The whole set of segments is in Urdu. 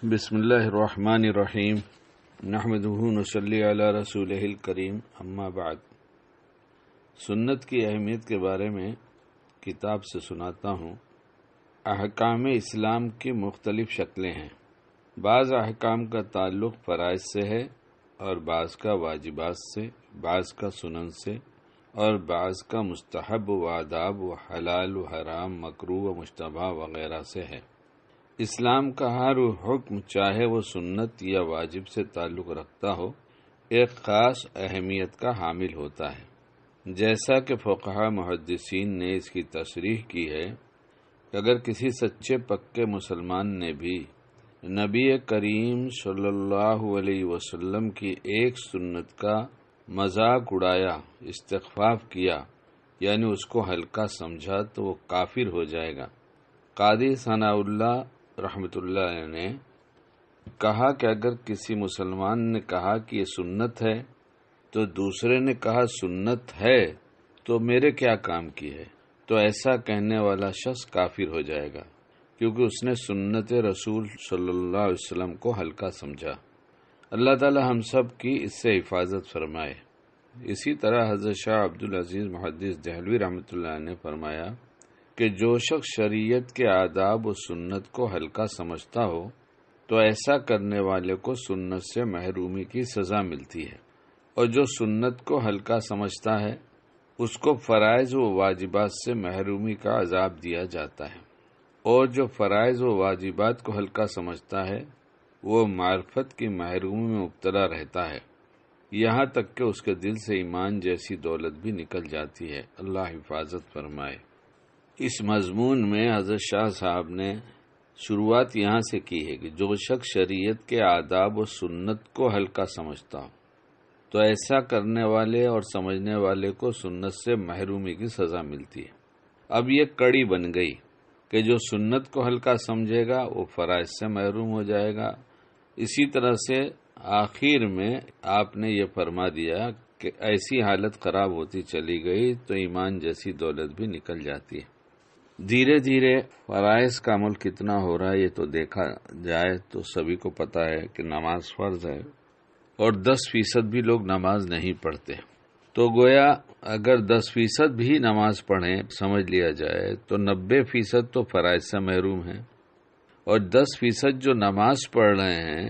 بسم اللہ الرحمن الرحیم نحمدہ ونصلی علی رسولہ الکریم اما بعد۔ سنت کی اہمیت کے بارے میں کتاب سے سناتا ہوں۔ احکام اسلام کی مختلف شکلیں ہیں۔ بعض احکام کا تعلق فرائض سے ہے اور بعض کا واجبات سے، بعض کا سنن سے اور بعض کا مستحب و آداب و حلال و حرام، مکروہ و مشتبہ وغیرہ سے ہے۔ اسلام کا ہر حکم، چاہے وہ سنت یا واجب سے تعلق رکھتا ہو، ایک خاص اہمیت کا حامل ہوتا ہے۔ جیسا کہ فقہاء محدثین نے اس کی تصریح کی ہے کہ اگر کسی سچے پکے مسلمان نے بھی نبی کریم صلی اللہ علیہ وسلم کی ایک سنت کا مذاق اڑایا، استخفاف کیا، یعنی اس کو ہلکا سمجھا، تو وہ کافر ہو جائے گا۔ قاضی ثناء اللہ رحمۃ اللہ علیہ نے کہا کہ اگر کسی مسلمان نے کہا کہ یہ سنت ہے تو دوسرے نے کہا سنت ہے تو میرے کیا کام کی ہے، تو ایسا کہنے والا شخص کافر ہو جائے گا، کیونکہ اس نے سنت رسول صلی اللہ علیہ وسلم کو ہلکا سمجھا۔ اللہ تعالی ہم سب کی اس سے حفاظت فرمائے۔ اسی طرح حضرت شاہ عبدالعزیز محدث دہلوی رحمۃ اللہ علیہ نے فرمایا کہ جو شخص شریعت کے آداب و سنت کو ہلکا سمجھتا ہو تو ایسا کرنے والے کو سنت سے محرومی کی سزا ملتی ہے، اور جو سنت کو ہلکا سمجھتا ہے اس کو فرائض و واجبات سے محرومی کا عذاب دیا جاتا ہے، اور جو فرائض و واجبات کو ہلکا سمجھتا ہے وہ معرفت کی محرومی میں مبتلا رہتا ہے، یہاں تک کہ اس کے دل سے ایمان جیسی دولت بھی نکل جاتی ہے۔ اللہ حفاظت فرمائے۔ اس مضمون میں حضرت شاہ صاحب نے شروعات یہاں سے کی ہے کہ جو شخص شریعت کے آداب و سنت کو ہلکا سمجھتا ہو تو ایسا کرنے والے اور سمجھنے والے کو سنت سے محرومی کی سزا ملتی ہے۔ اب یہ کڑی بن گئی کہ جو سنت کو ہلکا سمجھے گا وہ فرائض سے محروم ہو جائے گا۔ اسی طرح سے آخر میں آپ نے یہ فرما دیا کہ ایسی حالت خراب ہوتی چلی گئی تو ایمان جیسی دولت بھی نکل جاتی ہے۔ دھیرے دھیرے فرائض کا عمل کتنا ہو رہا ہے یہ تو دیکھا جائے تو سبھی کو پتہ ہے کہ نماز فرض ہے، اور 10% بھی لوگ نماز نہیں پڑھتے، تو گویا اگر 10% بھی نماز پڑھیں سمجھ لیا جائے تو 90% تو فرائض سے محروم ہیں، اور 10% جو نماز پڑھ رہے ہیں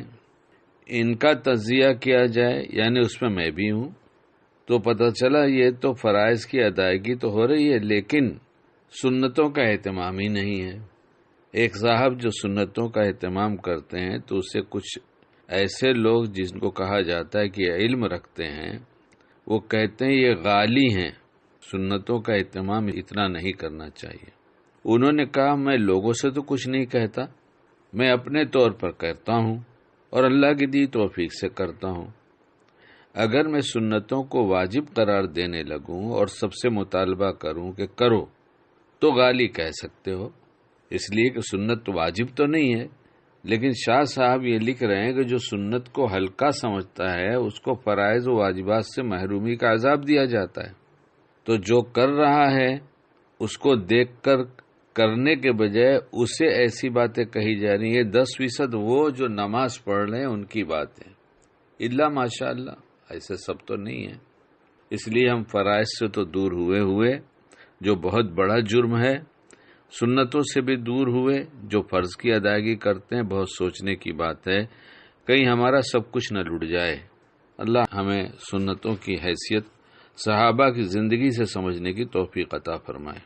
ان کا تجزیہ کیا جائے، یعنی اس میں بھی ہوں، تو پتہ چلا یہ تو فرائض کی ادائیگی تو ہو رہی ہے لیکن سنتوں کا اہتمام ہی نہیں ہے۔ ایک صاحب جو سنتوں کا اہتمام کرتے ہیں تو اس سے کچھ ایسے لوگ جن کو کہا جاتا ہے کہ علم رکھتے ہیں، وہ کہتے ہیں یہ غالی ہیں، سنتوں کا اہتمام اتنا نہیں کرنا چاہیے۔ انہوں نے کہا میں لوگوں سے تو کچھ نہیں کہتا، میں اپنے طور پر کرتا ہوں اور اللہ کی دی توفیق سے کرتا ہوں۔ اگر میں سنتوں کو واجب قرار دینے لگوں اور سب سے مطالبہ کروں کہ کرو تو غالی کہہ سکتے ہو، اس لیے کہ سنت واجب تو نہیں ہے، لیکن شاہ صاحب یہ لکھ رہے ہیں کہ جو سنت کو ہلکا سمجھتا ہے اس کو فرائض و واجبات سے محرومی کا عذاب دیا جاتا ہے، تو جو کر رہا ہے اس کو دیکھ کر کرنے کے بجائے اسے ایسی باتیں کہی جا رہی ہیں۔ 10% وہ جو نماز پڑھ رہے ہیں ان کی باتیں، اللہ ماشاء اللہ ایسے سب تو نہیں ہے۔ اس لیے ہم فرائض سے تو دور ہوئے جو بہت بڑا جرم ہے، سنتوں سے بھی دور ہوئے جو فرض کی ادائیگی کرتے ہیں، بہت سوچنے کی بات ہے، کہیں ہمارا سب کچھ نہ لٹ جائے۔ اللہ ہمیں سنتوں کی حیثیت صحابہ کی زندگی سے سمجھنے کی توفیق عطا فرمائے۔